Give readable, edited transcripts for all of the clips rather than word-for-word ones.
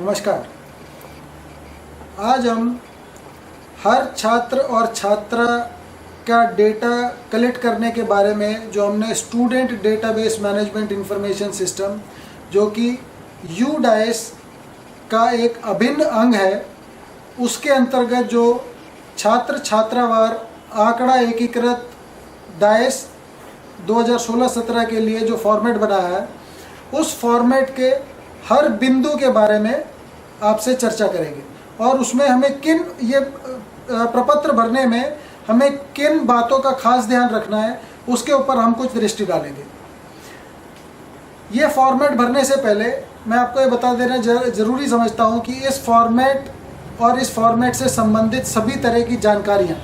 नमस्कार। आज हम हर छात्र और छात्रा का डेटा कलेक्ट करने के बारे में जो हमने student database management information system जो कि UDAIS का एक अभिन्न अंग है, उसके अंतर्गत जो छात्र छात्रावार आंकड़ा एकीकृत डाइस 2016-17 के लिए जो फॉर्मेट बनाया है, उस फॉर्मेट के हर बिंदु के बारे में आपसे चर्चा करेंगे और उसमें हमें किन ये प्रपत्र भरने में हमें किन बातों का खास ध्यान रखना है, उसके ऊपर हम कुछ दृष्टि डालेंगे। ये फॉर्मेट भरने से पहले मैं आपको ये बता देना ज़रूरी समझता हूँ कि इस फॉर्मेट और इस फॉर्मेट से संबंधित सभी तरह की जानकारियाँ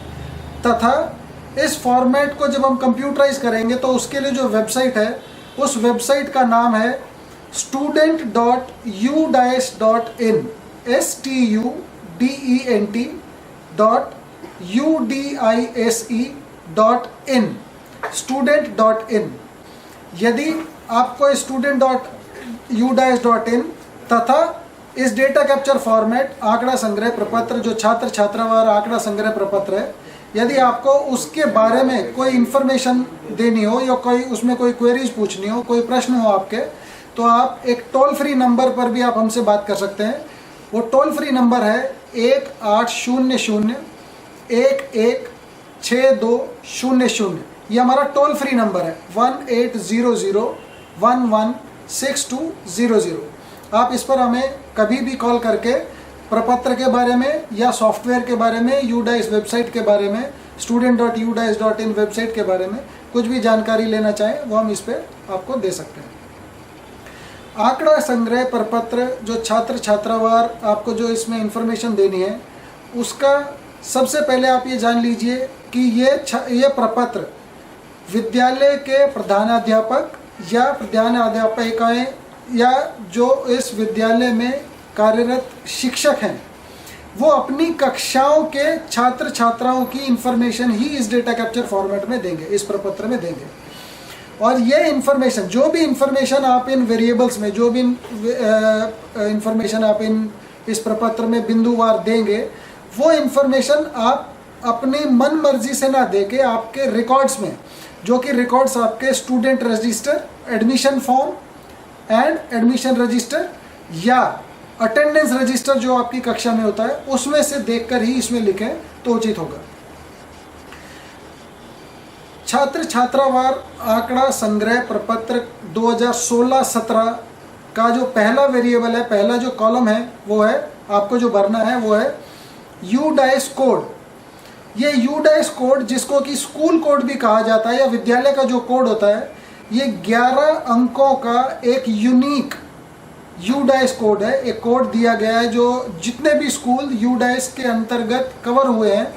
तथा इस फॉर्मेट को जब हम कंप्यूटराइज करेंगे तो उसके लिए जो वेबसाइट है, उस वेबसाइट का नाम है student.udais.in student.udise.in student.in। यदि आपको student.udais.in तथा इस डेटा कैप्चर फॉर्मेट आंकड़ा संग्रह प्रपत्र जो छात्र छात्रावार आंकड़ा संग्रह प्रपत्र है, यदि आपको उसके बारे में कोई इन्फॉर्मेशन देनी हो या कोई उसमें कोई क्वेरीज पूछनी हो, कोई प्रश्न हो आपके, तो आप एक टोल फ्री नंबर पर भी आप हमसे बात कर सकते हैं। वो टोल फ्री नंबर है 1800-116200। ये हमारा टोल फ्री नंबर है 1800-116200। आप इस पर हमें कभी भी कॉल करके प्रपत्र के बारे में या सॉफ्टवेयर के बारे में, UDAIS वेबसाइट के बारे में, student.udais.in वेबसाइट के बारे में कुछ भी जानकारी लेना चाहें वो हम इस पर आपको दे सकते हैं। आंकड़ा संग्रह प्रपत्र जो छात्र छात्रावार आपको जो इसमें इंफॉर्मेशन देनी है, उसका सबसे पहले आप ये जान लीजिए कि ये प्रपत्र विद्यालय के प्रधानाध्यापक या प्रधानाध्यापिकाएं या जो इस विद्यालय में कार्यरत शिक्षक हैं, वो अपनी कक्षाओं के छात्र छात्राओं की इंफॉर्मेशन ही इस डेटा कैप्चर फॉर्मेट में देंगे, इस प्रपत्र में देंगे। और ये इंफॉर्मेशन, जो भी इंफॉर्मेशन आप इन वेरिएबल्स में, जो भी इंफॉर्मेशन आप इस प्रपत्र में बिंदुवार देंगे, वो इंफॉर्मेशन आप अपनी मन मर्जी से ना दे के आपके रिकॉर्ड्स में, जो कि रिकॉर्ड्स आपके student register, admission form and admission register या अटेंडेंस रजिस्टर जो आपकी कक्षा में होता है, उसमें से देखकर ही इसमें लिखें तो उचित होगा। छात्र छात्रावार आंकड़ा संग्रह प्रपत्र 2016-17 का जो पहला वेरिएबल है, पहला जो कॉलम है, वो है आपको जो भरना है वो है UDAIS कोड। ये UDAIS कोड, जिसको कि स्कूल कोड भी कहा जाता है या विद्यालय का जो कोड होता है, ये 11 अंकों का एक यूनिक UDAIS कोड है। एक कोड दिया गया है जो जितने भी स्कूल UDAIS के अंतर्गत कवर हुए हैं,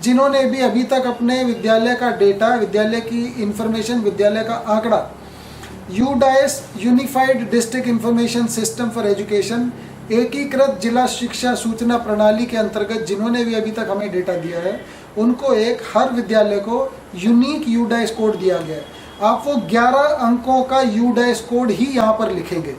जिन्होंने भी अभी तक अपने विद्यालय का डेटा, विद्यालय की इंफॉर्मेशन, विद्यालय का आंकड़ा UDAIS unified district information system for education, एकीकृत जिला शिक्षा सूचना प्रणाली के अंतर्गत जिन्होंने भी अभी तक हमें डेटा दिया है, उनको एक हर विद्यालय को यूनिक UDAIS कोड दिया गया है। आप वो 11 अंकों का UDAIS कोड ही यहाँ पर लिखेंगे।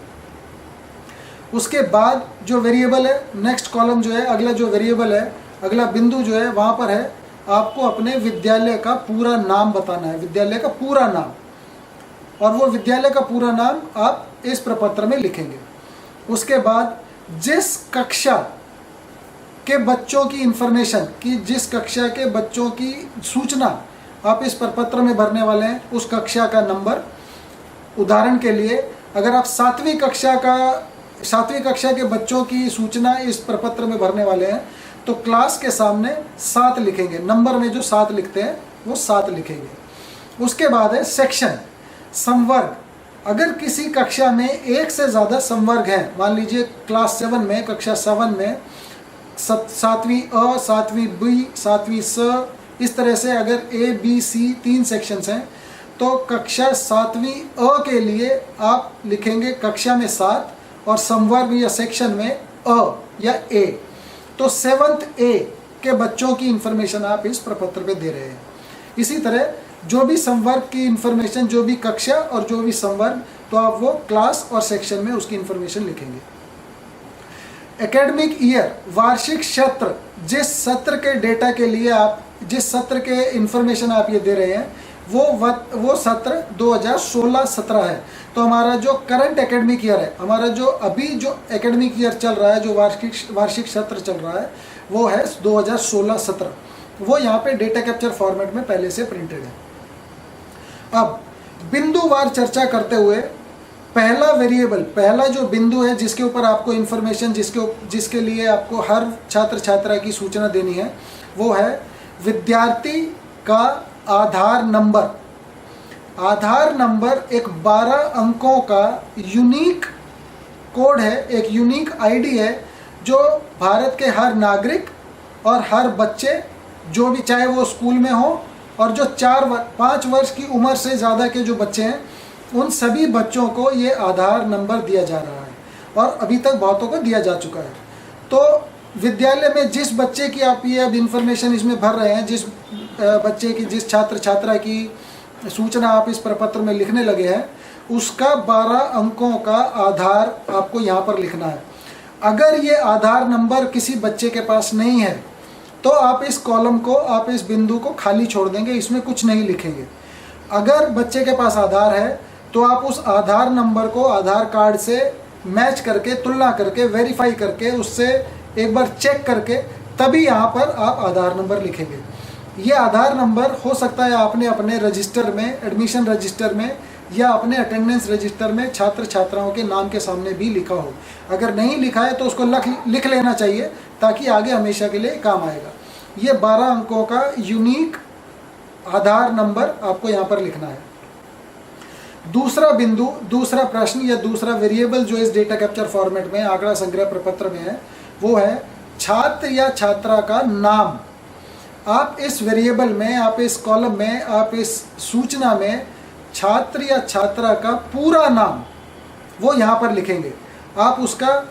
उसके बाद जो वेरिएबल है, नेक्स्ट कॉलम जो है, अगला जो वेरिएबल है, अगला बिंदु जो है, वहाँ पर है आपको अपने विद्यालय का पूरा नाम बताना है, विद्यालय का पूरा नाम। और वो विद्यालय का पूरा नाम आप इस प्रपत्र में लिखेंगे। उसके बाद जिस कक्षा के बच्चों की इंफॉर्मेशन की, जिस कक्षा के बच्चों की सूचना आप इस प्रपत्र में भरने वाले हैं, उस कक्षा का नंबर। उदाहरण के लिए अगर आप 7वीं कक्षा के बच्चों की सूचना इस प्रपत्र में भरने वाले हैं, तो क्लास के सामने 7 लिखेंगे, नंबर में जो 7 लिखते हैं वो 7 लिखेंगे। उसके बाद है सेक्शन, संवर्ग। अगर किसी कक्षा में एक से ज़्यादा संवर्ग हैं, मान लीजिए क्लास 7 में, कक्षा 7 में 7वीं अ, 7वीं बी, 7वीं स, इस तरह से अगर A, B, C 3 सेक्शंस हैं, तो कक्षा 7वीं अ के लिए आप लिखेंगे कक्षा में 7 और संवर्ग या सेक्शन में अ या A। तो 7th A के बच्चों की इंफॉर्मेशन आप इस प्रपत्र पे दे रहे हैं। इसी तरह जो भी संवर्ग की इंफॉर्मेशन, जो भी कक्षा और जो भी संवर्ग, तो आप वो क्लास और सेक्शन में उसकी इंफॉर्मेशन लिखेंगे। एकेडमिक ईयर, वार्षिक सत्र, जिस सत्र के डेटा के लिए आप, जिस सत्र के इंफॉर्मेशन आप ये दे रहे हैं वो सत्र 2016-17 है। तो हमारा जो करंट एकेडमिक ईयर है, हमारा जो अभी जो एकेडमिक ईयर चल रहा है, जो वार्षिक सत्र चल रहा है, वो है 2016-17। वो यहाँ पे डेटा कैप्चर फॉर्मेट में पहले से प्रिंटेड है। अब बिंदुवार चर्चा करते हुए पहला वेरिएबल, पहला जो बिंदु है जिसके ऊपर आपको इंफॉर्मेशन, जिसके लिए आपको हर छात्र छात्रा की सूचना देनी है, वो है विद्यार्थी का आधार नंबर। आधार नंबर एक 12 अंकों का यूनिक कोड है, एक यूनिक आईडी है, जो भारत के हर नागरिक और हर बच्चे, जो भी चाहे वो स्कूल में हो और जो 5 वर्ष की उम्र से ज़्यादा के जो बच्चे हैं, उन सभी बच्चों को ये आधार नंबर दिया जा रहा है और अभी तक बहुतों को दिया जा चुका है। तो विद्यालय में जिस बच्चे की आप ये अब इन्फॉर्मेशन इसमें भर रहे हैं, जिस बच्चे की, जिस छात्र छात्रा की सूचना आप इस प्रपत्र में लिखने लगे हैं, उसका 12 अंकों का आधार आपको यहाँ पर लिखना है। अगर ये आधार नंबर किसी बच्चे के पास नहीं है तो आप इस कॉलम को, आप इस बिंदु को खाली छोड़ देंगे, इसमें कुछ नहीं लिखेंगे। अगर बच्चे के पास आधार है तो आप उस आधार नंबर को आधार कार्ड से मैच करके, तुलना करके, वेरीफाई करके, उससे एक बार चेक करके तभी यहाँ पर आप आधार नंबर लिखेंगे। ये आधार नंबर हो सकता है आपने अपने रजिस्टर में, एडमिशन रजिस्टर में या अपने अटेंडेंस रजिस्टर में छात्र छात्राओं के नाम के सामने भी लिखा हो। अगर नहीं लिखा है तो उसको लिख लेना चाहिए, ताकि आगे हमेशा के लिए काम आएगा। ये 12 अंकों का यूनिक आधार नंबर आपको यहाँ पर लिखना है। दूसरा बिंदु, दूसरा प्रश्न या दूसरा वेरिएबल जो इस डेटा कैप्चर फॉर्मेट में, आंकड़ा संग्रह प्रपत्र में है, वो है छात्र या छात्रा का नाम। आप इस वेरिएबल में, आप इस कॉलम में, आप इस सूचना में छात्र या छात्रा का पूरा नाम वो यहाँ पर लिखेंगे। आप उसका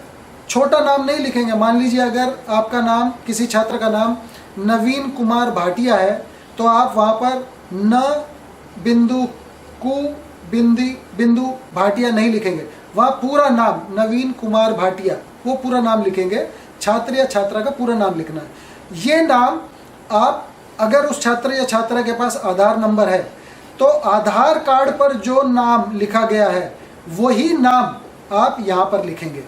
छोटा नाम नहीं लिखेंगे। मान लीजिए अगर आपका नाम, किसी छात्र का नाम नवीन कुमार भाटिया है, तो आप वहाँ पर न बिंदु कु बिंदु भाटिया नहीं लिखेंगे। वहाँ पूरा नाम नवीन कुमार भाटिया, वो पूरा नाम लिखेंगे। छात्र या छात्रा का पूरा नाम लिखना है। ये नाम आप, अगर उस छात्र या छात्रा के पास आधार नंबर है तो आधार कार्ड पर जो नाम लिखा गया है वही नाम आप यहाँ पर लिखेंगे।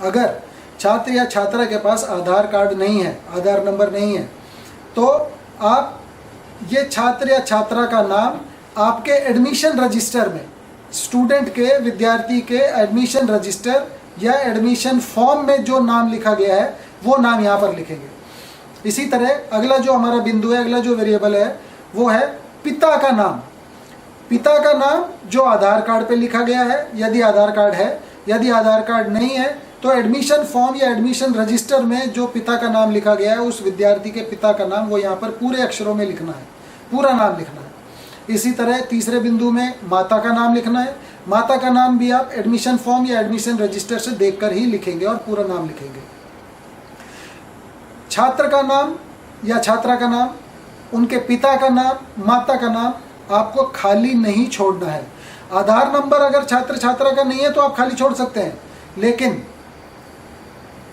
अगर छात्र या छात्रा के पास आधार कार्ड नहीं है, आधार नंबर नहीं है, तो आप ये छात्र या छात्रा का नाम आपके एडमिशन रजिस्टर में, स्टूडेंट के, विद्यार्थी के एडमिशन रजिस्टर या एडमिशन फॉर्म में जो नाम लिखा गया है वो नाम यहाँ पर लिखेंगे। इसी तरह अगला जो हमारा बिंदु है, अगला जो वेरिएबल है, वो है पिता का नाम। पिता का नाम जो आधार कार्ड पे लिखा गया है, यदि आधार कार्ड है। यदि आधार कार्ड नहीं है तो एडमिशन फॉर्म या एडमिशन रजिस्टर में जो पिता का नाम लिखा गया है, उस विद्यार्थी के पिता का नाम वो यहाँ पर पूरे अक्षरों में लिखना है, पूरा नाम लिखना है। इसी तरह तीसरे बिंदु में माता का नाम लिखना है। माता का नाम भी आप एडमिशन फॉर्म या एडमिशन रजिस्टर से देखकर ही लिखेंगे और पूरा नाम लिखेंगे। छात्र का नाम या छात्रा का नाम, उनके पिता का नाम, माता का नाम आपको खाली नहीं छोड़ना है। आधार नंबर अगर छात्र छात्रा का नहीं है तो आप खाली छोड़ सकते हैं, लेकिन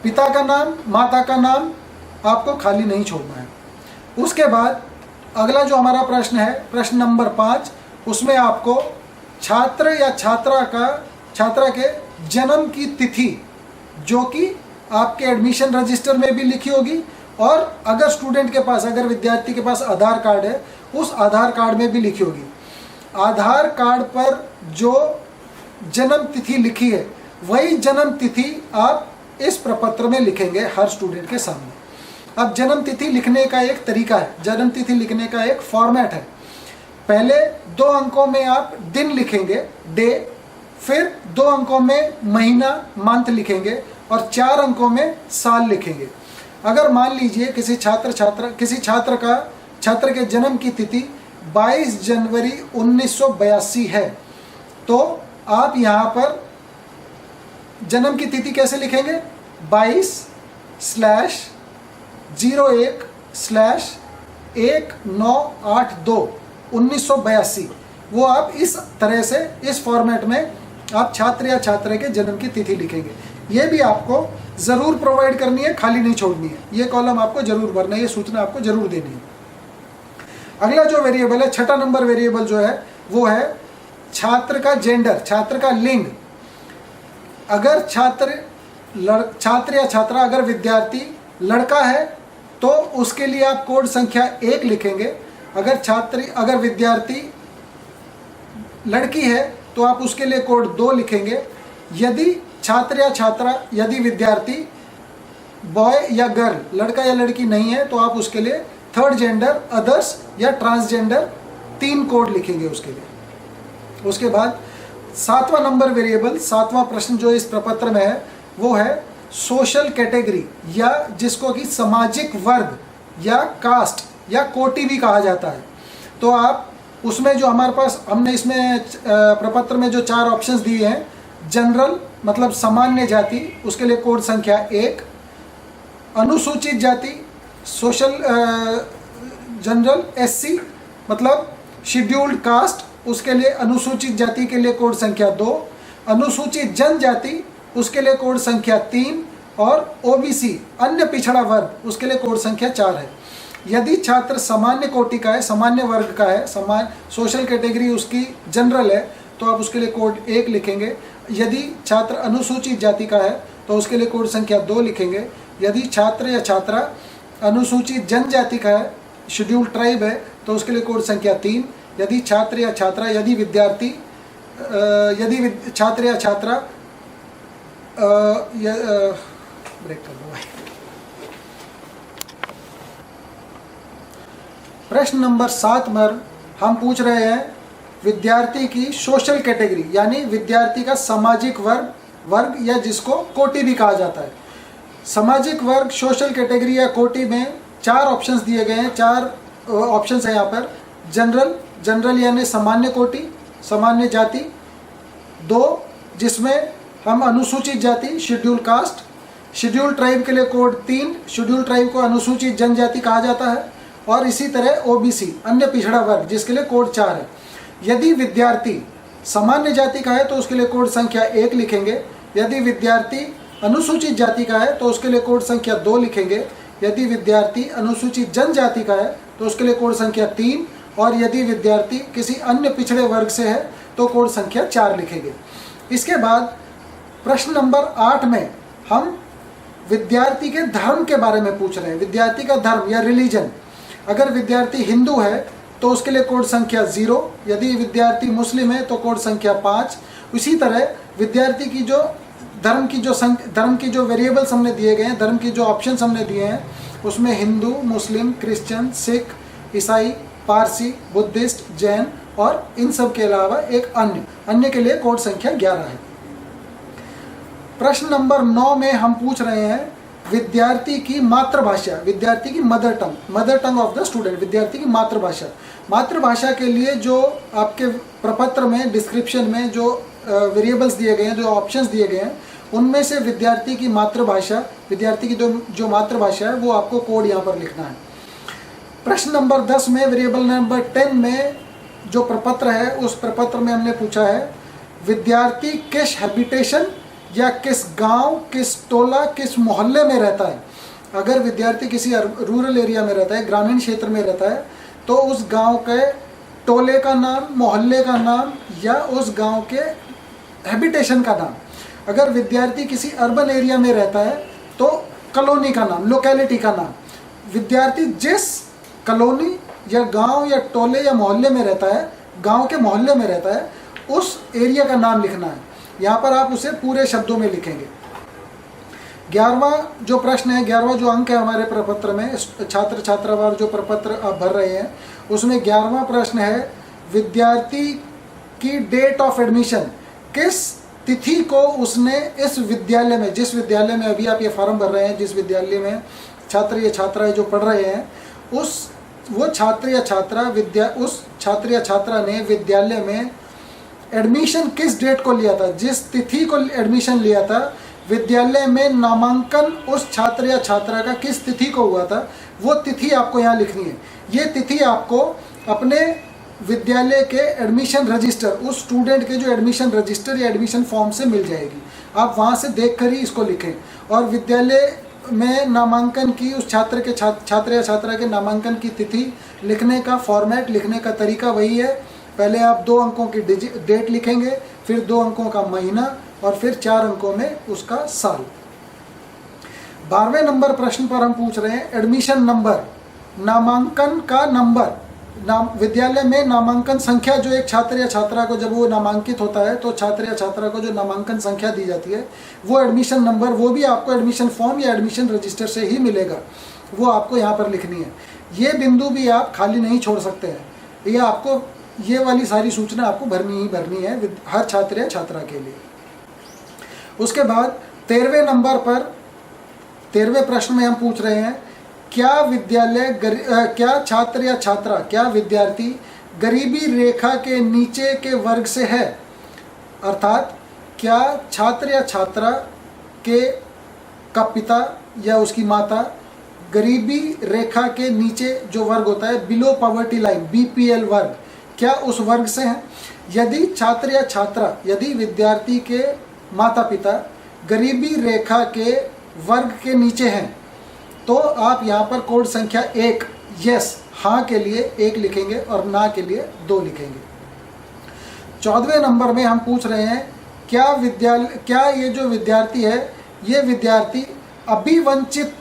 पिता का नाम, माता का नाम आपको खाली नहीं छोड़ना है। उसके बाद अगला जो हमारा प्रश्न है, प्रश्न नंबर 5, उसमें आपको छात्र या छात्रा के जन्म की तिथि, जो कि आपके एडमिशन रजिस्टर में भी लिखी होगी, और अगर स्टूडेंट के पास, अगर विद्यार्थी के पास आधार कार्ड है, उस आधार कार्ड में भी लिखी होगी। आधार कार्ड पर जो जन्म तिथि लिखी है वही जन्म तिथि आप इस प्रपत्र में लिखेंगे हर स्टूडेंट के सामने। अब जन्म तिथि लिखने का एक तरीका है, जन्म तिथि लिखने का एक फॉर्मेट है। पहले 2 अंकों में आप दिन लिखेंगे, डे, फिर 2 अंकों में महीना, मंथ लिखेंगे, और 4 अंकों में साल लिखेंगे। अगर मान लीजिए किसी छात्र के जन्म की तिथि 22 जनवरी 1982 है, तो आप यहाँ पर जन्म की तिथि कैसे लिखेंगे? 22/01/1982 वो आप इस तरह से, इस फॉर्मेट में आप छात्र या छात्रा के जन्म की तिथि लिखेंगे। ये भी आपको ज़रूर प्रोवाइड करनी है, खाली नहीं छोड़नी है। ये कॉलम आपको जरूर भरना है, ये सूचना आपको जरूर देनी है। अगला जो वेरिएबल है, छठा नंबर वेरिएबल जो है वो है छात्र का जेंडर, छात्र का लिंग। अगर छात्र या छात्रा, अगर विद्यार्थी लड़का है तो उसके लिए आप कोड संख्या 1 लिखेंगे। अगर विद्यार्थी लड़की है तो आप उसके लिए कोड 2 लिखेंगे। यदि छात्र या छात्रा, यदि विद्यार्थी बॉय या गर्ल, लड़का या लड़की नहीं है, तो आप उसके लिए थर्ड जेंडर, अदर्स या ट्रांसजेंडर 3 कोड लिखेंगे उसके लिए। उसके बाद 7वां नंबर वेरिएबल, 7वां प्रश्न जो इस प्रपत्र में है वो है सोशल कैटेगरी, या जिसको कि सामाजिक वर्ग या कास्ट या कोटि भी कहा जाता है। तो आप उसमें जो हमारे पास, हमने इसमें प्रपत्र में जो 4 ऑप्शंस दिए हैं, जनरल मतलब सामान्य जाति, उसके लिए कोड संख्या 1, अनुसूचित जाति सोशल जनरल SC मतलब शेड्यूल्ड कास्ट, उसके लिए अनुसूचित जाति के लिए कोड संख्या 2, अनुसूचित जनजाति उसके लिए कोड संख्या 3, और OBC अन्य पिछड़ा वर्ग उसके लिए कोड संख्या 4 है। यदि छात्र सामान्य कोटि का है, सामान्य वर्ग का है, सोशल कैटेगरी उसकी जनरल है, तो आप उसके लिए कोड 1 लिखेंगे। यदि छात्र अनुसूचित जाति का है तो उसके लिए कोड संख्या 2 लिखेंगे। यदि छात्र या छात्रा अनुसूचित जनजाति का है, शेड्यूल्ड ट्राइब है, तो उसके लिए कोड संख्या 3। यदि छात्र या छात्रा, यदि विद्यार्थी, छात्र या छात्रा ब्रेक कर दो भाई। प्रश्न नंबर 7 पर हम पूछ रहे हैं विद्यार्थी की सोशल कैटेगरी, यानी विद्यार्थी का सामाजिक वर्ग या जिसको कोटि भी कहा जाता है। सामाजिक वर्ग, सोशल कैटेगरी या कोटि में 4 ऑप्शंस दिए गए हैं, 4 ऑप्शंस हैं यहाँ पर। जनरल यानी सामान्य कोटि, सामान्य जाति। 2 जिसमें हम अनुसूचित जाति, शेड्यूल कास्ट। शेड्यूल ट्राइब के लिए कोड 3, शेड्यूल ट्राइब को अनुसूचित जनजाति कहा जाता है। और इसी तरह OBC अन्य पिछड़ा वर्ग, जिसके लिए कोड 4 है। यदि विद्यार्थी सामान्य जाति का है तो उसके लिए कोड संख्या 1 लिखेंगे। यदि विद्यार्थी अनुसूचित जाति का है तो उसके लिए कोड संख्या 2 लिखेंगे। यदि विद्यार्थी अनुसूचित जनजाति का है तो उसके लिए कोड संख्या 3, और यदि विद्यार्थी किसी अन्य पिछड़े वर्ग से है तो कोड संख्या 4 लिखेंगे। इसके बाद प्रश्न नंबर 8 में हम विद्यार्थी के धर्म के बारे में पूछ रहे हैं। विद्यार्थी का धर्म या रिलीजन, अगर विद्यार्थी हिंदू है तो उसके लिए कोड संख्या 0, यदि विद्यार्थी मुस्लिम है तो कोड संख्या 5। इसी तरह विद्यार्थी की जो धर्म की जो वेरिएबल्स हमने दिए गए हैं, धर्म की जो ऑप्शंस हमने दिए हैं, उसमें हिंदू, मुस्लिम, क्रिश्चियन, सिख, ईसाई, पारसी, बुद्धिस्ट, जैन और इन सब के अलावा एक अन्य के लिए कोड संख्या 11 है। प्रश्न नंबर 9 में हम पूछ रहे हैं विद्यार्थी की मातृभाषा, विद्यार्थी की mother tongue of the student, विद्यार्थी की मातृभाषा। मातृभाषा के लिए जो आपके प्रपत्र में डिस्क्रिप्शन में जो वेरिएबल्स दिए गए हैं, जो ऑप्शंस दिए गए हैं, उनमें से विद्यार्थी की मातृभाषा, विद्यार्थी की जो मातृभाषा है वो आपको कोड यहाँ पर लिखना है। प्रश्न नंबर 10 में, वेरिएबल नंबर 10 में जो प्रपत्र है, उस प्रपत्र में हमने पूछा है विद्यार्थी किस हैबिटेशन या किस गांव, किस टोला, किस मोहल्ले में रहता है। अगर विद्यार्थी किसी रूरल एरिया में रहता है, ग्रामीण क्षेत्र में रहता है, तो उस गांव के टोले का नाम, मोहल्ले का नाम या उस गांव के हैबिटेशन का नाम। अगर विद्यार्थी किसी अर्बन एरिया में रहता है तो कॉलोनी का नाम, लोकेलिटी का नाम। विद्यार्थी जिस कॉलोनी या गांव या टोले या मोहल्ले में रहता है, गांव के मोहल्ले में रहता है, उस एरिया का नाम लिखना है। यहाँ पर आप उसे पूरे शब्दों में लिखेंगे। 11वां जो प्रश्न है, 11वां जो अंक है हमारे प्रपत्र में, छात्र छात्रावार जो प्रपत्र आप भर रहे हैं, उसमें 11वां प्रश्न है विद्यार्थी की डेट ऑफ एडमिशन, किस तिथि को उसने इस विद्यालय में, जिस विद्यालय में अभी आप ये फॉर्म भर रहे हैं, जिस विद्यालय में छात्र या छात्राएं जो पढ़ रहे हैं, वो छात्र या छात्रा ने विद्यालय में एडमिशन किस डेट को लिया था, जिस तिथि को एडमिशन लिया था, विद्यालय में नामांकन उस छात्र या छात्रा का किस तिथि को हुआ था, वो तिथि आपको यहाँ लिखनी है। ये तिथि आपको अपने विद्यालय के एडमिशन रजिस्टर, उस स्टूडेंट के जो एडमिशन रजिस्टर या एडमिशन फॉर्म से मिल जाएगी। आप वहाँ से देखकर ही इसको लिखें। और विद्यालय में नामांकन की उस छात्र या छात्रा के नामांकन की तिथि लिखने का फॉर्मेट, लिखने का तरीका वही है। पहले आप 2 अंकों की डेट लिखेंगे, फिर 2 अंकों का महीना और फिर 4 अंकों में उसका साल। 12वें नंबर प्रश्न पर हम पूछ रहे हैं एडमिशन नंबर, नामांकन का नंबर। विद्यालय में नामांकन संख्या, जो एक छात्र या छात्रा को जब वो नामांकित होता है तो छात्र या छात्रा को जो नामांकन संख्या दी जाती है वो एडमिशन नंबर, वो भी आपको एडमिशन फॉर्म या एडमिशन रजिस्टर से ही मिलेगा, वो आपको यहाँ पर लिखनी है। ये बिंदु भी आप खाली नहीं छोड़ सकते हैं, ये आपको, ये वाली सारी सूचना आपको भरनी ही भरनी है हर छात्र या छात्रा के लिए। उसके बाद 13वें नंबर पर 13वें प्रश्न में हम पूछ रहे हैं क्या छात्र या छात्रा, क्या विद्यार्थी गरीबी रेखा के नीचे के वर्ग से है। अर्थात क्या छात्र या छात्रा का पिता या उसकी माता गरीबी रेखा के नीचे जो वर्ग होता है, बिलो पॉवर्टी लाइन, BPL वर्ग, क्या उस वर्ग से हैं। यदि छात्र या छात्रा, यदि विद्यार्थी के माता पिता गरीबी रेखा के वर्ग के नीचे हैं तो आप यहाँ पर कोड संख्या 1 यस, हाँ के लिए 1 लिखेंगे और ना के लिए 2 लिखेंगे। 14वें नंबर में हम पूछ रहे हैं क्या ये जो विद्यार्थी है, ये विद्यार्थी अभिवंचित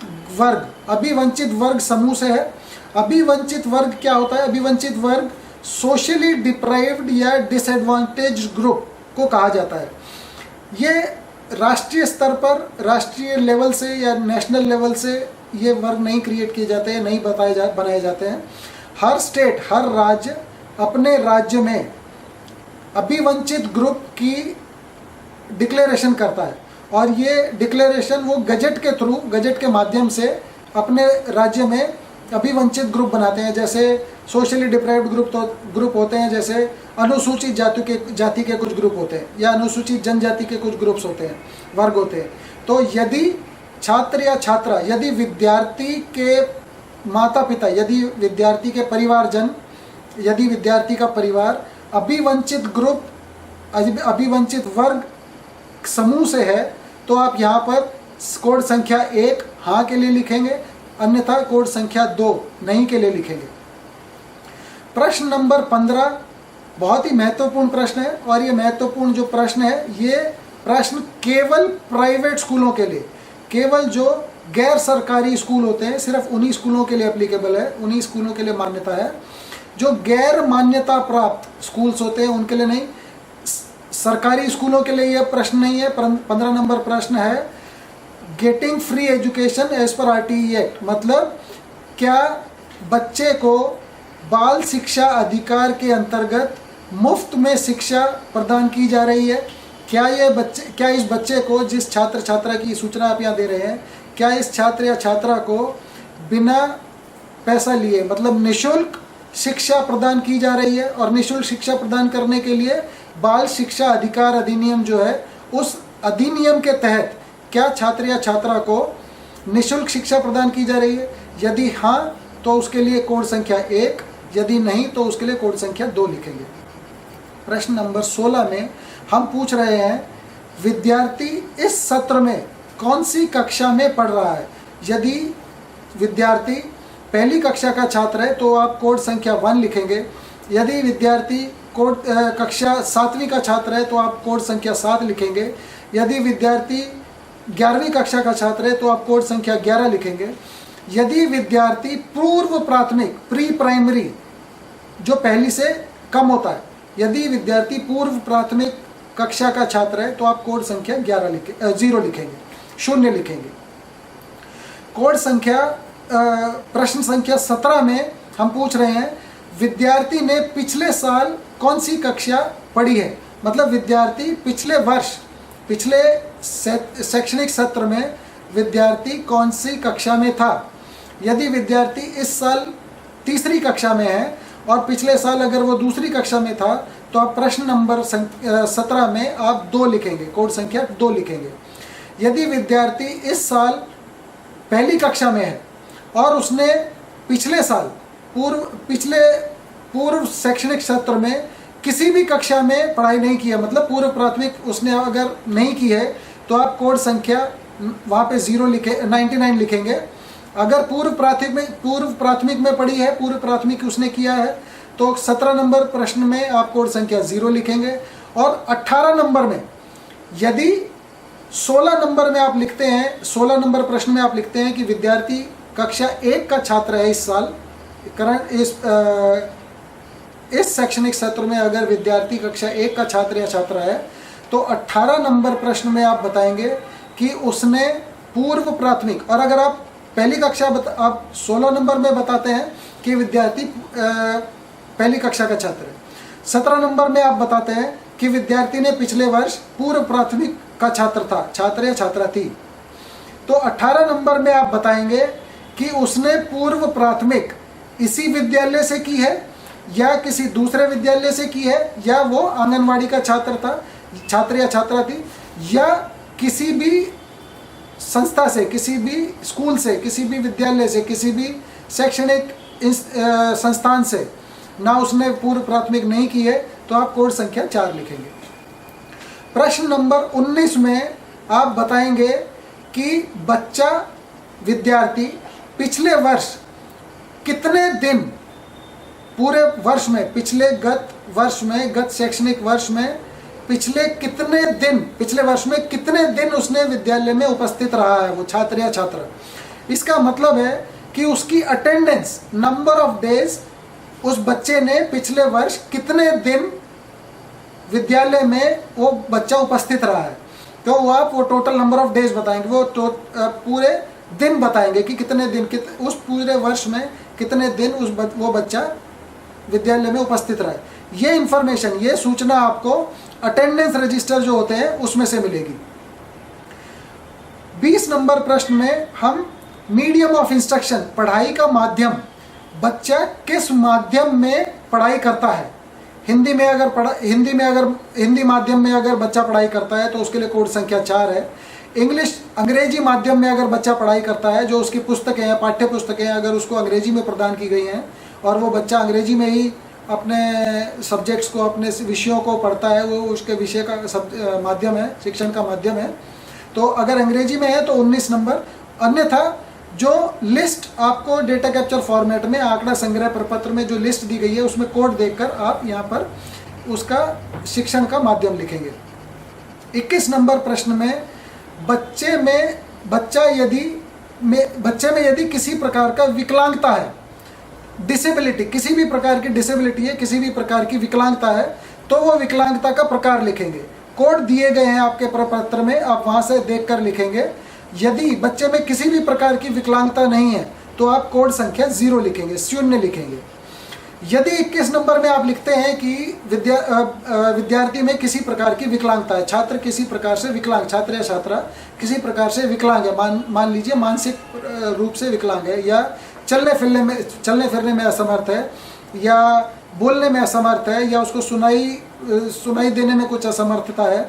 वर्ग समूह से है। अभिवंचित वर्ग क्या होता है? अभिवंचित वर्ग सोशली डिप्राइव्ड या डिसएडवांटेज ग्रुप को कहा जाता है। ये राष्ट्रीय स्तर पर, राष्ट्रीय लेवल से या नेशनल लेवल से ये वर्ग नहीं क्रिएट किए जाते हैं, नहीं बनाए जाते हैं। हर स्टेट, हर राज्य अपने राज्य में अभिवंचित ग्रुप की डिक्लेरेशन करता है और ये डिक्लेरेशन वो गजट के थ्रू, गजट के माध्यम से अपने राज्य में अभिवंचित ग्रुप बनाते हैं। जैसे सोशली डिप्राइव्ड ग्रुप होते हैं, जैसे अनुसूचित जाति के कुछ ग्रुप होते हैं या अनुसूचित जनजाति के कुछ ग्रुप्स होते हैं, वर्ग होते हैं। तो यदि छात्र या छात्रा, यदि विद्यार्थी के माता पिता, यदि विद्यार्थी के परिवारजन, यदि विद्यार्थी का परिवार अभिवंचित ग्रुप, अभिवंचित वर्ग समूह से है तो आप यहाँ पर कोड संख्या 1 हाँ के लिए लिखेंगे, अन्यथा कोड संख्या 2 नहीं के लिए लिखेंगे। प्रश्न नंबर 15 बहुत ही महत्वपूर्ण प्रश्न है और ये महत्वपूर्ण जो प्रश्न है, ये प्रश्न केवल प्राइवेट स्कूलों के लिए, केवल जो गैर सरकारी स्कूल होते हैं, सिर्फ उन्हीं स्कूलों के लिए एप्लीकेबल है, उन्हीं स्कूलों के लिए मान्यता है। जो गैर मान्यता प्राप्त स्कूल्स होते हैं उनके लिए नहीं, सरकारी स्कूलों के लिए यह प्रश्न नहीं है। 15 नंबर प्रश्न है getting free education as per RTE act, मतलब क्या बच्चे को बाल शिक्षा अधिकार के अंतर्गत मुफ्त में शिक्षा प्रदान की जा रही है। क्या इस बच्चे को, जिस छात्र छात्रा की सूचना आप यहाँ दे रहे हैं, क्या इस छात्र या छात्रा को बिना पैसा लिए, मतलब निःशुल्क शिक्षा प्रदान की जा रही है। और निःशुल्क शिक्षा प्रदान करने के लिए बाल शिक्षा अधिकार अधिनियम जो है, उस अधिनियम के तहत क्या छात्र या छात्रा को निःशुल्क शिक्षा प्रदान की जा रही है। यदि हाँ तो उसके लिए कोड संख्या 1, यदि नहीं तो उसके लिए कोड संख्या 2 लिखेंगे। प्रश्न नंबर 16 में हम पूछ रहे हैं विद्यार्थी इस सत्र में कौन सी कक्षा में पढ़ रहा है। यदि विद्यार्थी पहली कक्षा का छात्र है तो आप कोड संख्या 1 लिखेंगे। यदि विद्यार्थी कक्षा 7वीं का छात्र है तो आप कोड संख्या 7 लिखेंगे। यदि विद्यार्थी 11वीं कक्षा का छात्र है तो आप कोड संख्या 11 लिखेंगे। यदि विद्यार्थी पूर्व प्राथमिक, प्री प्राइमरी, जो पहली से कम होता है, यदि विद्यार्थी पूर्व प्राथमिक कक्षा का छात्र है तो आप कोड संख्या 0 लिखेंगे, 0 लिखेंगे। कोड संख्या प्रश्न संख्या 17 में हम पूछ रहे हैं विद्यार्थी ने पिछले साल कौन सी कक्षा पढ़ी है। मतलब विद्यार्थी पिछले वर्ष, पिछले शैक्षणिक सत्र में विद्यार्थी कौन सी कक्षा में था। यदि विद्यार्थी इस साल 3री कक्षा में है और पिछले साल अगर वो 2री कक्षा में था तो आप प्रश्न नंबर 17 में आप 2 लिखेंगे, कोड संख्या 2 लिखेंगे। यदि विद्यार्थी इस साल पहली कक्षा में है और उसने पिछले साल, पिछले पूर्व शैक्षणिक सत्र में किसी भी कक्षा में पढ़ाई नहीं की है, मतलब पूर्व प्राथमिक उसने अगर नहीं की है तो आप कोड संख्या वहाँ पे 0 लिखे 99 लिखेंगे। अगर पूर्व प्राथमिक में पढ़ी है, पूर्व प्राथमिक उसने किया है, तो 17 नंबर प्रश्न में आप कोड संख्या 0 लिखेंगे। और 18 नंबर में यदि 16 नंबर में आप लिखते हैं, 16 नंबर प्रश्न में आप लिखते हैं कि विद्यार्थी कक्षा 1 का छात्र है इस साल, इस शैक्षणिक सत्र में अगर विद्यार्थी कक्षा 1 का छात्र या छात्रा है, तो 18 नंबर प्रश्न में आप बताएंगे कि उसने पूर्व प्राथमिक, और अगर आप पहली कक्षा आप 16 नंबर में बताते हैं कि विद्यार्थी पहली कक्षा का छात्र है। 17 नंबर में आप बताते हैं कि विद्यार्थी ने पिछले वर्ष पूर्व प्राथमिक का छात्र था, छात्र या छात्रा थी। तो 18 नंबर में आप बताएंगे कि उसने पूर्व प्राथमिक इसी विद्यालय से की है या किसी दूसरे विद्यालय से की है, या वो आंगनवाड़ी का छात्र था, छात्र या छात्रा थी, या किसी भी संस्था से, किसी भी स्कूल से, किसी भी विद्यालय से, किसी भी शैक्षणिक संस्थान से ना उसने पूर्व प्राथमिक नहीं की है, तो आप कोड संख्या 4 लिखेंगे। प्रश्न नंबर 19 में आप बताएंगे कि बच्चा विद्यार्थी पिछले वर्ष कितने दिन, पूरे वर्ष में, गत शैक्षणिक वर्ष में पिछले वर्ष में कितने दिन उसने विद्यालय में उपस्थित रहा है, वो छात्र या छात्रा। इसका मतलब है कि उसकी अटेंडेंस, नंबर ऑफ डेज, उस बच्चे ने पिछले वर्ष कितने दिन विद्यालय में वो बच्चा उपस्थित रहा है। तो वो टोटल नंबर ऑफ डेज बताएंगे, पूरे दिन बताएंगे कि कितने दिन, उस पूरे वर्ष में कितने दिन वो बच्चा विद्यालय में उपस्थित रहा है। ये इंफॉर्मेशन, ये सूचना आपको अटेंडेंस रजिस्टर जो होते हैं उसमें से मिलेगी। 20 नंबर प्रश्न में हम मीडियम ऑफ इंस्ट्रक्शन, पढ़ाई का माध्यम, बच्चा किस माध्यम में पढ़ाई करता है। हिंदी माध्यम में अगर बच्चा पढ़ाई करता है तो उसके लिए कोड संख्या 4 है। अंग्रेजी माध्यम में अगर बच्चा पढ़ाई करता है, जो उसकी पुस्तकें हैं, पाठ्य पुस्तकें अगर उसको अंग्रेजी में प्रदान की गई हैं और वो बच्चा अंग्रेजी में ही अपने सब्जेक्ट्स को, अपने विषयों को पढ़ता है, वो उसके विषय का माध्यम है, शिक्षण का माध्यम है, तो अगर अंग्रेजी में है तो 19 नंबर। अन्यथा जो लिस्ट आपको डेटा कैप्चर फॉर्मेट में आंकड़ा संग्रह प्रपत्र में जो लिस्ट दी गई है उसमें कोड देखकर आप यहाँ पर उसका शिक्षण का माध्यम लिखेंगे। 21 नंबर प्रश्न में बच्चे में यदि किसी प्रकार का विकलांगता है, डिसेबिलिटी, किसी भी प्रकार की डिसेबिलिटी है, किसी भी प्रकार की विकलांगता है, तो वो विकलांगता का प्रकार लिखेंगे। कोड दिए गए हैं आपके प्रपत्र में, आप वहां से देखकर लिखेंगे। यदि बच्चे में किसी भी प्रकार की विकलांगता नहीं है तो आप कोड संख्या 0 लिखेंगे, 0 लिखेंगे। यदि 21 नंबर में आप लिखते हैं कि विद्यार्थी में किसी प्रकार की विकलांगता है, छात्र किसी प्रकार से विकलांग, छात्र या छात्रा किसी प्रकार से विकलांग है, मान लीजिए मानसिक रूप से विकलांग है, या चलने फिरने में असमर्थ है, या बोलने में असमर्थ है, या उसको सुनाई देने में कुछ असमर्थता है,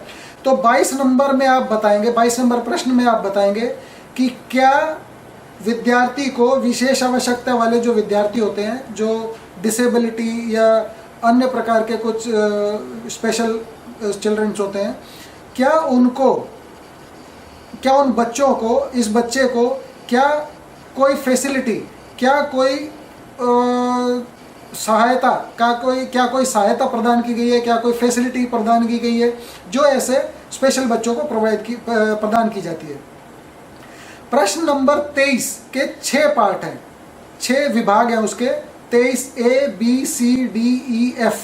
तो 22 नंबर में आप बताएंगे, 22 नंबर प्रश्न में आप बताएंगे कि क्या विद्यार्थी को, विशेष आवश्यकता वाले जो विद्यार्थी होते हैं, जो डिसेबिलिटी या अन्य प्रकार के कुछ स्पेशल चिल्ड्रंस होते हैं, क्या उन बच्चों को, इस बच्चे को क्या कोई फैसिलिटी, क्या कोई कोई सहायता प्रदान की गई है, क्या कोई फैसिलिटी प्रदान की गई है जो ऐसे स्पेशल बच्चों को प्रदान की जाती है। प्रश्न नंबर 23 के 6 पार्ट हैं, 6 विभाग हैं उसके, 23 A B C D E F।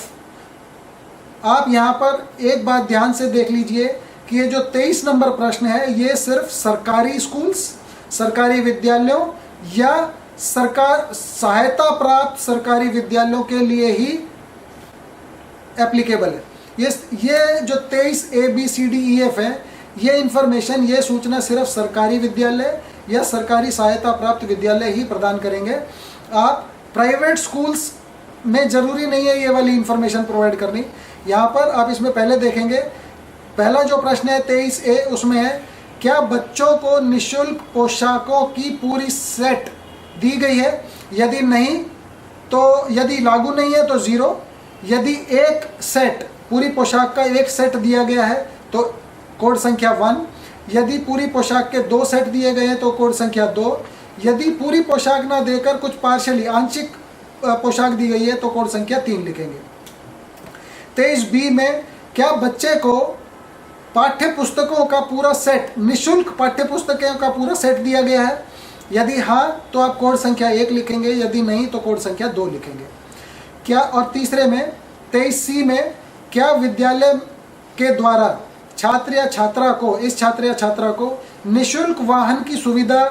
आप यहाँ पर एक बात ध्यान से देख लीजिए कि ये जो 23 नंबर प्रश्न है ये सिर्फ सरकारी स्कूल्स, सरकारी विद्यालयों या सहायता प्राप्त सरकारी विद्यालयों के लिए ही एप्लीकेबल है। ये जो 23 A B C D E F है, ये इंफॉर्मेशन, ये सूचना सिर्फ सरकारी विद्यालय या सरकारी सहायता प्राप्त विद्यालय ही प्रदान करेंगे। आप प्राइवेट स्कूल्स में ज़रूरी नहीं है ये वाली इंफॉर्मेशन प्रोवाइड करनी। यहाँ पर आप इसमें पहले देखेंगे, पहला जो प्रश्न है 23 A, उसमें है क्या बच्चों को निःशुल्क पोशाकों की पूरी सेट दी गई है, यदि नहीं तो यदि लागू नहीं है तो 0। यदि एक सेट, पूरी पोशाक का एक सेट दिया गया है तो कोड संख्या 1। यदि पूरी पोशाक के 2 सेट दिए गए हैं तो कोड संख्या 2। यदि पूरी पोशाक ना देकर कुछ पार्शियली आंशिक पोशाक दी गई है तो कोड संख्या 3 लिखेंगे। 23B में क्या बच्चे को पाठ्य पुस्तकों का पूरा सेट, निःशुल्क पाठ्य पुस्तकों का पूरा सेट दिया गया है? यदि हाँ तो आप कोड संख्या 1 लिखेंगे, यदि नहीं तो कोड संख्या 2 लिखेंगे। क्या, और तीसरे में 23C में क्या विद्यालय के द्वारा छात्र या छात्रा को, इस छात्र या छात्रा को निःशुल्क वाहन की सुविधा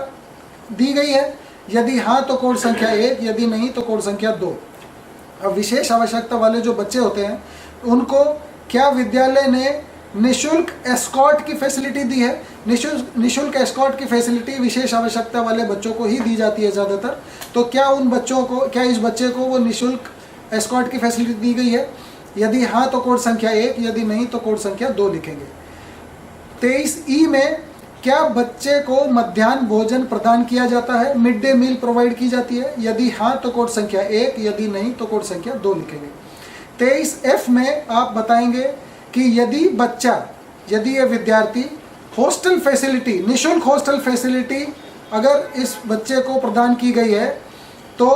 दी गई है? यदि हाँ तो कोड संख्या 1, यदि नहीं तो कोड संख्या 2। अब विशेष आवश्यकता वाले जो बच्चे होते हैं उनको क्या विद्यालय ने निःशुल्क एस्कॉर्ट की फैसिलिटी दी है? निःशुल्क एस्कॉर्ट की फैसिलिटी विशेष आवश्यकता वाले बच्चों को ही दी जाती है ज़्यादातर। तो क्या उन बच्चों को, क्या इस बच्चे को वो निःशुल्क एस्कॉर्ट की फैसिलिटी दी गई है? यदि हाँ तो कोड संख्या 1, यदि नहीं तो कोड संख्या 2 लिखेंगे। 23E में क्या बच्चे को मध्याह्न भोजन प्रदान किया जाता है, मिड डे मील प्रोवाइड की जाती है? यदि हाँ तो कोड संख्या 1, यदि नहीं तो कोड संख्या 2 लिखेंगे। 23F में आप बताएंगे कि यदि ये विद्यार्थी हॉस्टल फैसिलिटी, निःशुल्क हॉस्टल फैसिलिटी अगर इस बच्चे को प्रदान की गई है तो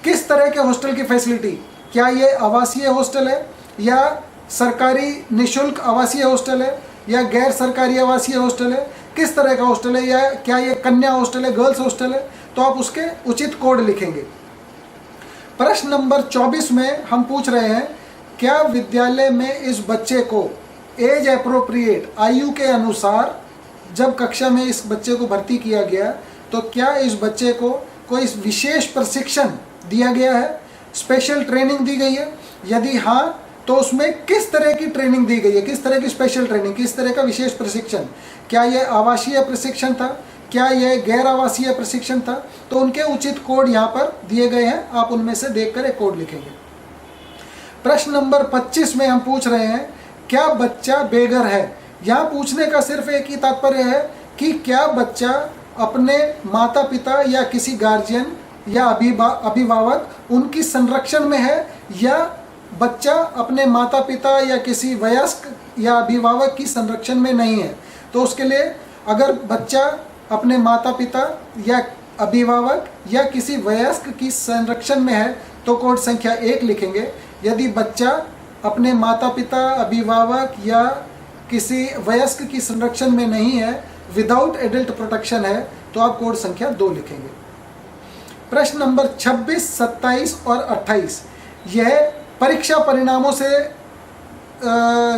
किस तरह के हॉस्टल की फैसिलिटी? क्या ये आवासीय हॉस्टल है, या सरकारी निःशुल्क आवासीय हॉस्टल है, या गैर सरकारी आवासीय हॉस्टल है? किस तरह का हॉस्टल है, या क्या ये कन्या हॉस्टल है, गर्ल्स हॉस्टल है? तो आप उसके उचित कोड लिखेंगे। प्रश्न नंबर 24 में हम पूछ रहे हैं क्या विद्यालय में इस बच्चे को एज एप्रोप्रिएट, आयु के अनुसार जब कक्षा में इस बच्चे को भर्ती किया गया तो क्या इस बच्चे को कोई विशेष प्रशिक्षण दिया गया है, स्पेशल ट्रेनिंग दी गई है? यदि हाँ तो उसमें किस तरह की ट्रेनिंग दी गई है, किस तरह की स्पेशल ट्रेनिंग, किस तरह का विशेष प्रशिक्षण? क्या यह आवासीय प्रशिक्षण था, क्या यह गैर आवासीय प्रशिक्षण था? तो उनके उचित कोड यहाँ पर दिए गए हैं, आप उनमें से देखकर एक कोड लिखेंगे। प्रश्न नंबर 25 में हम पूछ रहे हैं क्या बच्चा बेघर है? यहाँ पूछने का सिर्फ एक ही तात्पर्य है कि क्या बच्चा अपने माता पिता या किसी गार्जियन या अभिभावक उनकी संरक्षण में है, या बच्चा अपने माता पिता या किसी वयस्क या अभिभावक की संरक्षण में नहीं है। तो उसके लिए अगर बच्चा अपने माता पिता या अभिभावक या किसी वयस्क की संरक्षण में है तो कोड संख्या 1 लिखेंगे। यदि बच्चा अपने माता पिता, अभिभावक या किसी वयस्क की संरक्षण में नहीं है, विदाउट एडल्ट प्रोटेक्शन है, तो आप कोड संख्या 2 लिखेंगे। प्रश्न नंबर 26, 27 और 28 यह परीक्षा परिणामों से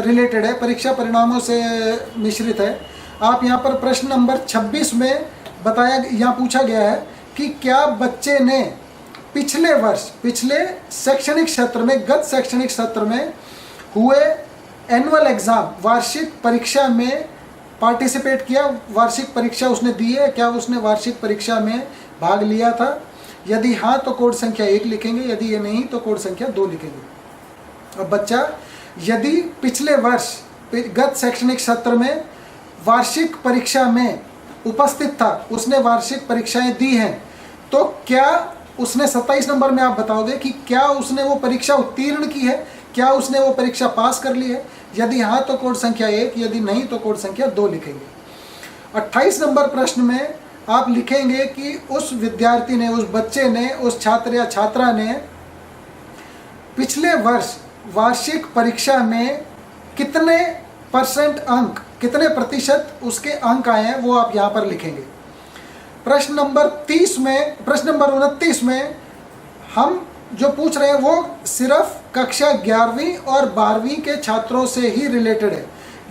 रिलेटेड है, परीक्षा परिणामों से मिश्रित है। आप यहाँ पर प्रश्न नंबर 26 में यहाँ पूछा गया है कि क्या बच्चे ने पिछले वर्ष, पिछले शैक्षणिक सत्र में, गत शैक्षणिक सत्र में हुए एनुअल एग्ज़ाम, वार्षिक परीक्षा में पार्टिसिपेट किया, वार्षिक परीक्षा उसने दी है, क्या उसने वार्षिक परीक्षा में भाग लिया था? यदि हाँ तो कोड संख्या 1 लिखेंगे, यदि ये नहीं तो कोड संख्या 2 लिखेंगे। अब बच्चा यदि पिछले वर्ष गत शैक्षणिक सत्र में वार्षिक परीक्षा में उपस्थित था, उसने वार्षिक परीक्षाएं दी हैं, तो क्या उसने 27 नंबर में आप बताओगे कि क्या उसने वो परीक्षा उत्तीर्ण की है, क्या उसने वो परीक्षा पास कर ली है? यदि हाँ तो कोड संख्या 1, यदि नहीं तो कोड संख्या 2 लिखेंगे। 28 नंबर प्रश्न में आप लिखेंगे कि उस विद्यार्थी ने, उस बच्चे ने, उस छात्र या छात्रा ने पिछले वर्ष वार्षिक परीक्षा में कितने परसेंट अंक, कितने प्रतिशत उसके अंक आए हैं, वो आप यहाँ पर लिखेंगे। प्रश्न नंबर 29 में हम जो पूछ रहे हैं वो सिर्फ कक्षा 11वीं और 12वीं के छात्रों से ही रिलेटेड है।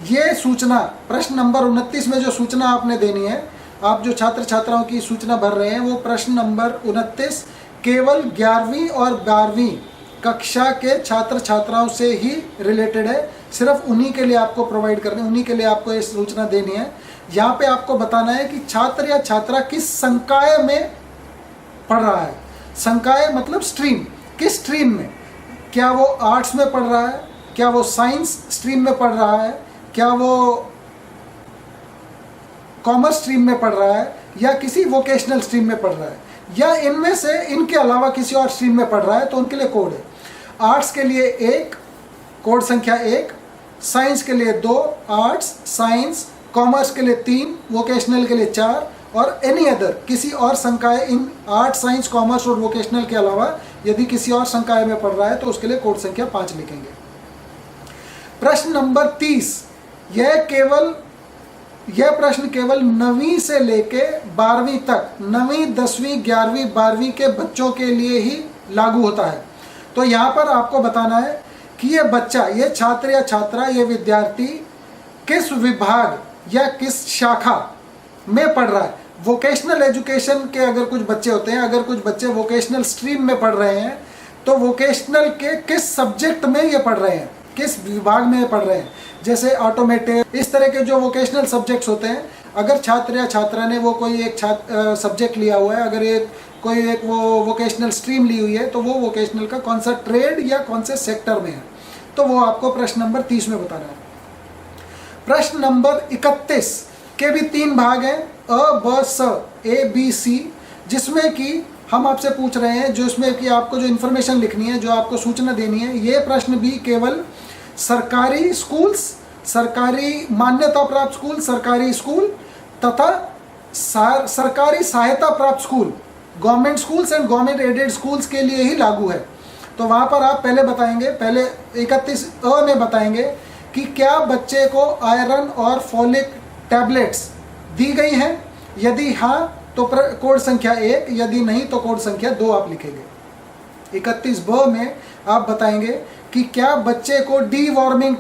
ये सूचना प्रश्न नंबर 29 में जो सूचना आपने देनी है, आप जो छात्र छात्राओं की सूचना भर रहे हैं, वो प्रश्न नंबर 29 केवल 11वीं और 12वीं कक्षा के छात्र छात्राओं से ही रिलेटेड है। सिर्फ उन्हीं के लिए आपको प्रोवाइड करनी, उन्हीं के लिए आपको ये सूचना देनी है। यहाँ पे आपको बताना है कि छात्र या छात्रा किस संकाय में पढ़ रहा है। संकाय मतलब स्ट्रीम, किस स्ट्रीम में, क्या वो आर्ट्स में पढ़ रहा है, क्या वो साइंस स्ट्रीम में पढ़ रहा है, क्या वो कॉमर्स स्ट्रीम में पढ़ रहा है, या किसी वोकेशनल स्ट्रीम में पढ़ रहा है। या इनमें से इनके अलावा किसी और स्ट्रीम में पढ़ रहा है तो उनके लिए कोड है। आर्ट्स के लिए 1, कोड संख्या 1, साइंस के लिए 2, आर्ट्स साइंस, कॉमर्स के लिए 3, वोकेशनल के लिए 4 और एनी अदर किसी और संकाय इन आर्ट्स साइंस कॉमर्स और वोकेशनल के अलावा यदि किसी और संकाय में पढ़ रहा है तो उसके लिए कोड संख्या 5 लिखेंगे। प्रश्न नंबर 30, यह प्रश्न केवल 9वीं से लेके 12वीं तक, 9वीं 10वीं 11वीं 12वीं के बच्चों के लिए ही लागू होता है। तो यहाँ पर आपको बताना है कि ये बच्चा, ये छात्र या छात्रा, ये विद्यार्थी किस विभाग या किस शाखा में पढ़ रहा है। वोकेशनल एजुकेशन के अगर कुछ बच्चे होते हैं, अगर कुछ बच्चे वोकेशनल स्ट्रीम में पढ़ रहे हैं तो वोकेशनल के किस सब्जेक्ट में ये पढ़ रहे हैं, किस विभाग में पढ़ रहे हैं, जैसे ऑटोमेटिव, इस तरह के जो वोकेशनल सब्जेक्ट्स होते हैं। अगर छात्र या छात्रा ने वो कोई एक सब्जेक्ट लिया हुआ है, अगर कोई एक वो वोकेशनल स्ट्रीम ली हुई है तो वो वोकेशनल का कौन सा ट्रेड या कौन से सेक्टर में है, तो वो आपको प्रश्न नंबर 30 में बताना है। प्रश्न नंबर 31 के भी 3 भाग हैं, अ ब स, ए बी सी, जिसमें कि हम आपसे पूछ रहे हैं, जो इसमें कि आपको जो इन्फॉर्मेशन लिखनी है, जो आपको सूचना देनी है। ये प्रश्न भी केवल सरकारी स्कूल्स, सरकारी मान्यता प्राप्त स्कूल, सरकारी स्कूल तथा सरकारी सहायता प्राप्त school, government schools and government aided schools के लिए ही लागू है। तो वहाँ पर आप पहले बताएंगे, पहले 31 अ में बताएंगे कि क्या बच्चे को आयरन और फॉलिक टैबलेट्स दी गई हैं, यदि हाँ तो कोड संख्या 1, यदि नहीं तो कोड संख्या 2 आप लिखेंगे। 31 ब में आप बताएंगे कि क्या बच्चे को डीवॉर्मिंग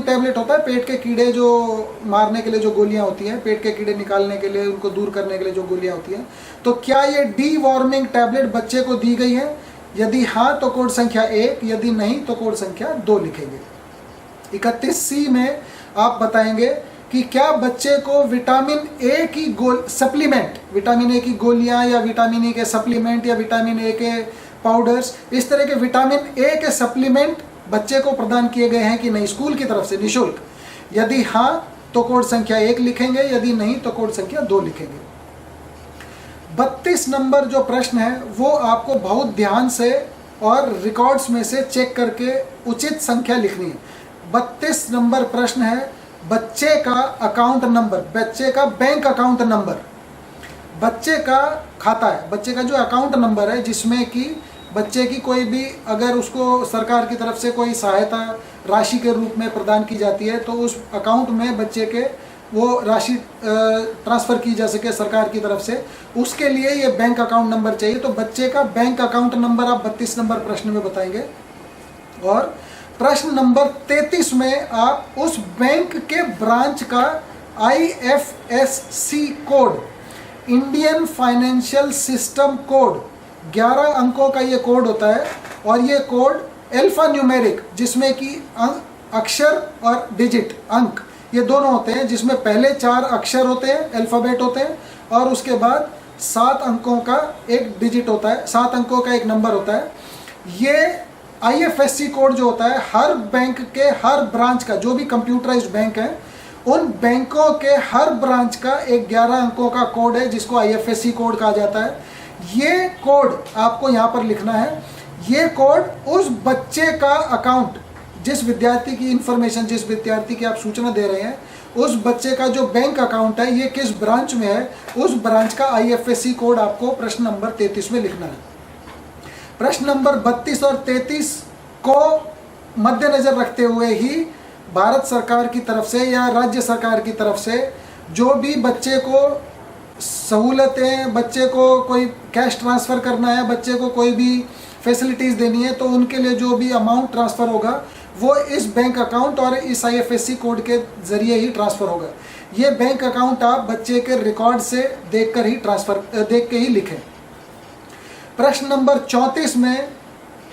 टैबलेट होता है पेट के कीड़े जो मारने के लिए जो गोलियां होती हैं, पेट के कीड़े निकालने के लिए, उनको दूर करने के लिए जो गोलियां होती हैं, तो क्या ये डीवॉर्मिंग टैबलेट बच्चे को दी गई है, यदि हाँ तो कोड संख्या 1, यदि नहीं तो कोड संख्या 2 लिखेंगे। 31 सी में आप बताएंगे कि क्या बच्चे को विटामिन ए की सप्लीमेंट, विटामिन ए की गोलियां या विटामिन ए के सप्लीमेंट या विटामिन ए के पाउडर्स, इस तरह के विटामिन ए के सप्लीमेंट बच्चे को प्रदान किए गए हैं कि नहीं स्कूल की तरफ से निःशुल्क, यदि हाँ तो कोड संख्या 1 लिखेंगे, यदि नहीं तो कोड संख्या 2 लिखेंगे। 32 नंबर जो प्रश्न है वो आपको बहुत ध्यान से और रिकॉर्ड्स में से चेक करके उचित संख्या लिखनी है। 32 नंबर प्रश्न है, बच्चे का अकाउंट नंबर, बच्चे का बैंक अकाउंट नंबर, बच्चे का खाता है, बच्चे का जो अकाउंट नंबर है जिसमें कि बच्चे की कोई भी अगर उसको सरकार की तरफ से कोई सहायता राशि के रूप में प्रदान की जाती है तो उस अकाउंट में बच्चे के वो राशि ट्रांसफ़र की जा सके सरकार की तरफ से, उसके लिए ये बैंक अकाउंट नंबर चाहिए। तो बच्चे का बैंक अकाउंट नंबर आप 32 नंबर प्रश्न में बताएंगे। और प्रश्न नंबर 33 में आप उस बैंक के ब्रांच का IFSC code, Indian financial system code, 11 अंकों का ये कोड होता है और ये कोड अल्फा न्यूमेरिक, जिसमें कि अक्षर और डिजिट अंक ये दोनों होते हैं, जिसमें पहले 4 अक्षर होते हैं, अल्फ़ाबेट होते हैं, और उसके बाद 7 अंकों का एक डिजिट होता है, 7 अंकों का एक नंबर होता है। ये IFSC कोड जो होता है हर बैंक के हर ब्रांच का, जो भी कंप्यूटराइज्ड बैंक है उन बैंकों के हर ब्रांच का एक 11 अंकों का कोड है जिसको IFSC कोड कहा जाता है। ये कोड आपको यहाँ पर लिखना है। ये कोड उस बच्चे का अकाउंट, जिस विद्यार्थी की इंफॉर्मेशन, जिस विद्यार्थी की आप सूचना दे रहे हैं, उस बच्चे का जो बैंक अकाउंट है ये किस ब्रांच में है, उस ब्रांच का IFSC कोड आपको प्रश्न नंबर 33 में लिखना है। प्रश्न नंबर 32 और 33 को मद्देनजर रखते हुए ही भारत सरकार की तरफ से या राज्य सरकार की तरफ से जो भी बच्चे को सहूलतें, बच्चे को कोई कैश ट्रांसफ़र करना है, बच्चे को कोई भी फैसिलिटीज़ देनी है, तो उनके लिए जो भी अमाउंट ट्रांसफ़र होगा वो इस बैंक अकाउंट और इस IFSC कोड के ज़रिए ही ट्रांसफ़र होगा। ये बैंक अकाउंट आप बच्चे के रिकॉर्ड से देख के ही लिखें। प्रश्न नंबर 34 में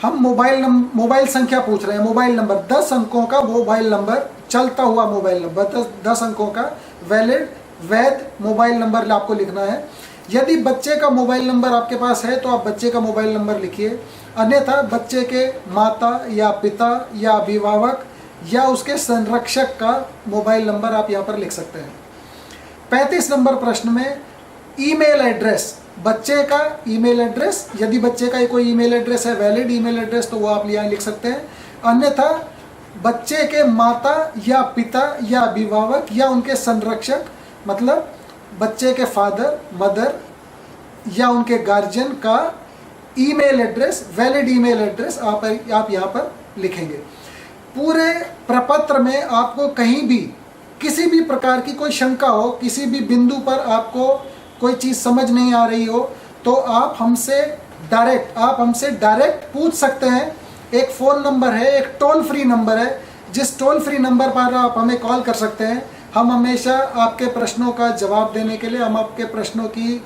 हम मोबाइल संख्या पूछ रहे हैं। मोबाइल नंबर 10 अंकों का मोबाइल नंबर, चलता हुआ मोबाइल नंबर 10 अंकों का वैध मोबाइल नंबर आपको लिखना है। यदि बच्चे का मोबाइल नंबर आपके पास है तो आप बच्चे का मोबाइल नंबर लिखिए, अन्यथा बच्चे के माता या पिता या अभिभावक या उसके संरक्षक का मोबाइल नंबर आप यहाँ पर लिख सकते हैं। 35 नंबर प्रश्न में ईमेल एड्रेस, बच्चे का ईमेल एड्रेस, यदि बच्चे का कोई ईमेल एड्रेस है वैलिड ईमेल एड्रेस तो वो आप यहाँ लिख सकते हैं। अन्यथा बच्चे के माता या पिता या अभिभावक या उनके संरक्षक, मतलब बच्चे के फादर मदर या उनके गार्जियन का email address, valid email address आप यहाँ पर लिखेंगे। पूरे प्रपत्र में आपको कहीं भी किसी भी प्रकार की कोई शंका हो, किसी भी बिंदु पर आपको कोई चीज़ समझ नहीं आ रही हो, तो आप हमसे डायरेक्ट पूछ सकते हैं। एक फ़ोन नंबर है, एक टोल फ्री नंबर है, जिस टोल फ्री नंबर पर आप हमें कॉल कर सकते हैं। हम हमेशा आपके प्रश्नों का जवाब देने के लिए, हम आपके प्रश्नों की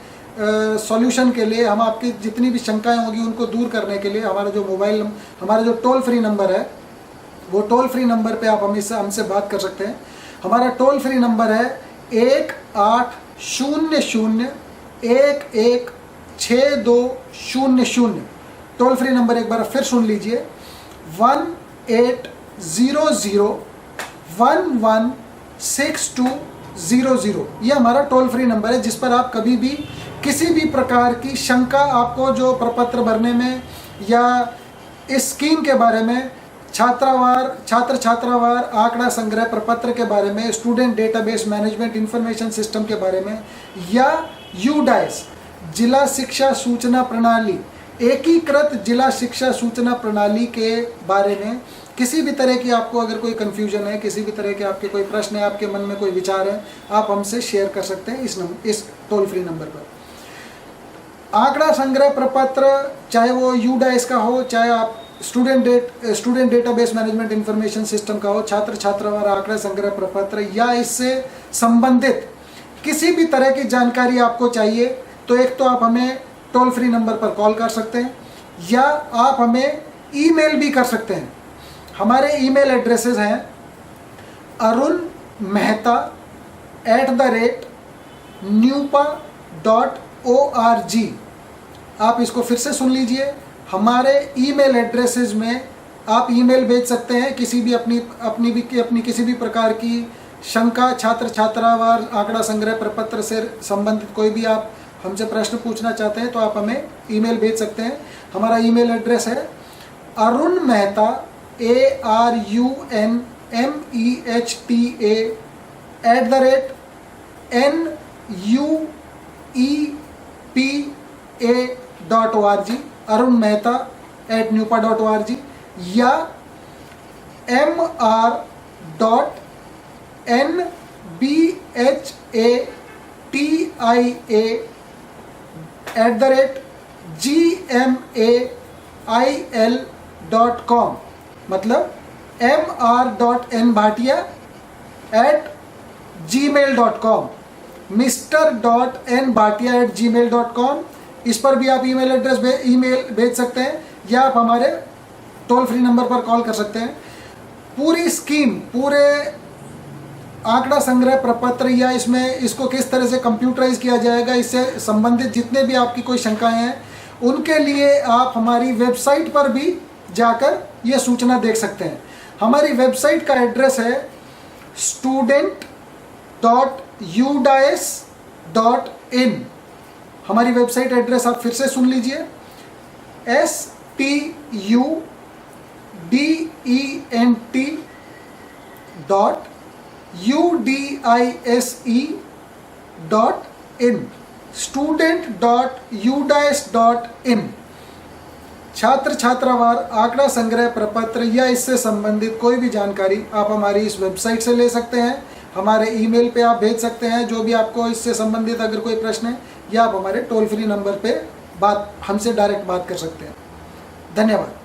सॉल्यूशन के लिए, हम आपकी जितनी भी शंकाएं होगी उनको दूर करने के लिए हमारा जो टोल फ्री नंबर है, वो टोल फ्री नंबर पे आप हमेशा हमसे बात कर सकते हैं। हमारा टोल फ्री नंबर है 1800-116200। टोल फ्री नंबर एक बार फिर सुन लीजिए, 1800-116200। ये हमारा टोल फ्री नंबर है, जिस पर आप कभी भी किसी भी प्रकार की शंका, आपको जो प्रपत्र भरने में या इस स्कीम के बारे में, छात्र छात्रावार आंकड़ा संग्रह प्रपत्र के बारे में, student database management information system के बारे में, या यूडाइस जिला शिक्षा सूचना प्रणाली, एकीकृत जिला शिक्षा सूचना प्रणाली के बारे में किसी भी तरह की आपको अगर कोई कन्फ्यूजन है, किसी भी तरह के आपके कोई प्रश्न है, आपके मन में कोई विचार है, आप हमसे शेयर कर सकते हैं इस टोल फ्री नंबर पर। आंकड़ा संग्रह प्रपत्र, चाहे वो यूडाइस का हो, चाहे आप student database management information system का हो, छात्र छात्रावार आंकड़ा संग्रह प्रपत्र, या इससे संबंधित किसी भी तरह की जानकारी आपको चाहिए, तो एक तो आप हमें टोल फ्री नंबर पर कॉल कर सकते हैं, या आप हमें ईमेल भी कर सकते हैं। हमारे ईमेल एड्रेसेस हैं arunmehta@nupa.org। आप इसको फिर से सुन लीजिए। हमारे ईमेल एड्रेसेस में आप ईमेल भेज सकते हैं, किसी भी अपनी किसी भी प्रकार की शंका, छात्र छात्रावार आंकड़ा संग्रह प्रपत्र से संबंधित कोई भी आप हमसे प्रश्न पूछना चाहते हैं तो आप हमें ईमेल भेज सकते हैं। हमारा ईमेल एड्रेस है arunmehta ARUNMEHTA@nuepa.org, arunmehta@nupa.org, या mr.nbhatia@gmail.com, मतलब mr.nbhatia@gmail.com, mr.nbhatia@gmail.com। इस पर भी आप ईमेल भेज सकते हैं, या आप हमारे टोल फ्री नंबर पर कॉल कर सकते हैं। पूरी स्कीम, पूरे आंकड़ा संग्रह प्रपत्र, या इसको किस तरह से कंप्यूटराइज किया जाएगा, इससे संबंधित जितने भी आपकी कोई शंकाएं हैं, उनके लिए आप हमारी वेबसाइट पर भी जाकर ये सूचना देख सकते हैं। हमारी वेबसाइट का एड्रेस है student.udais.in। हमारी वेबसाइट एड्रेस आप फिर से सुन लीजिए, student.udise.in, student.udais.in। छात्र छात्रावार आंकड़ा संग्रह प्रपत्र या इससे संबंधित कोई भी जानकारी आप हमारी इस वेबसाइट से ले सकते हैं। हमारे ईमेल पे आप भेज सकते हैं जो भी आपको इससे संबंधित अगर कोई प्रश्न है, या आप हमारे टोल फ्री नंबर पे हमसे डायरेक्ट बात कर सकते हैं। धन्यवाद।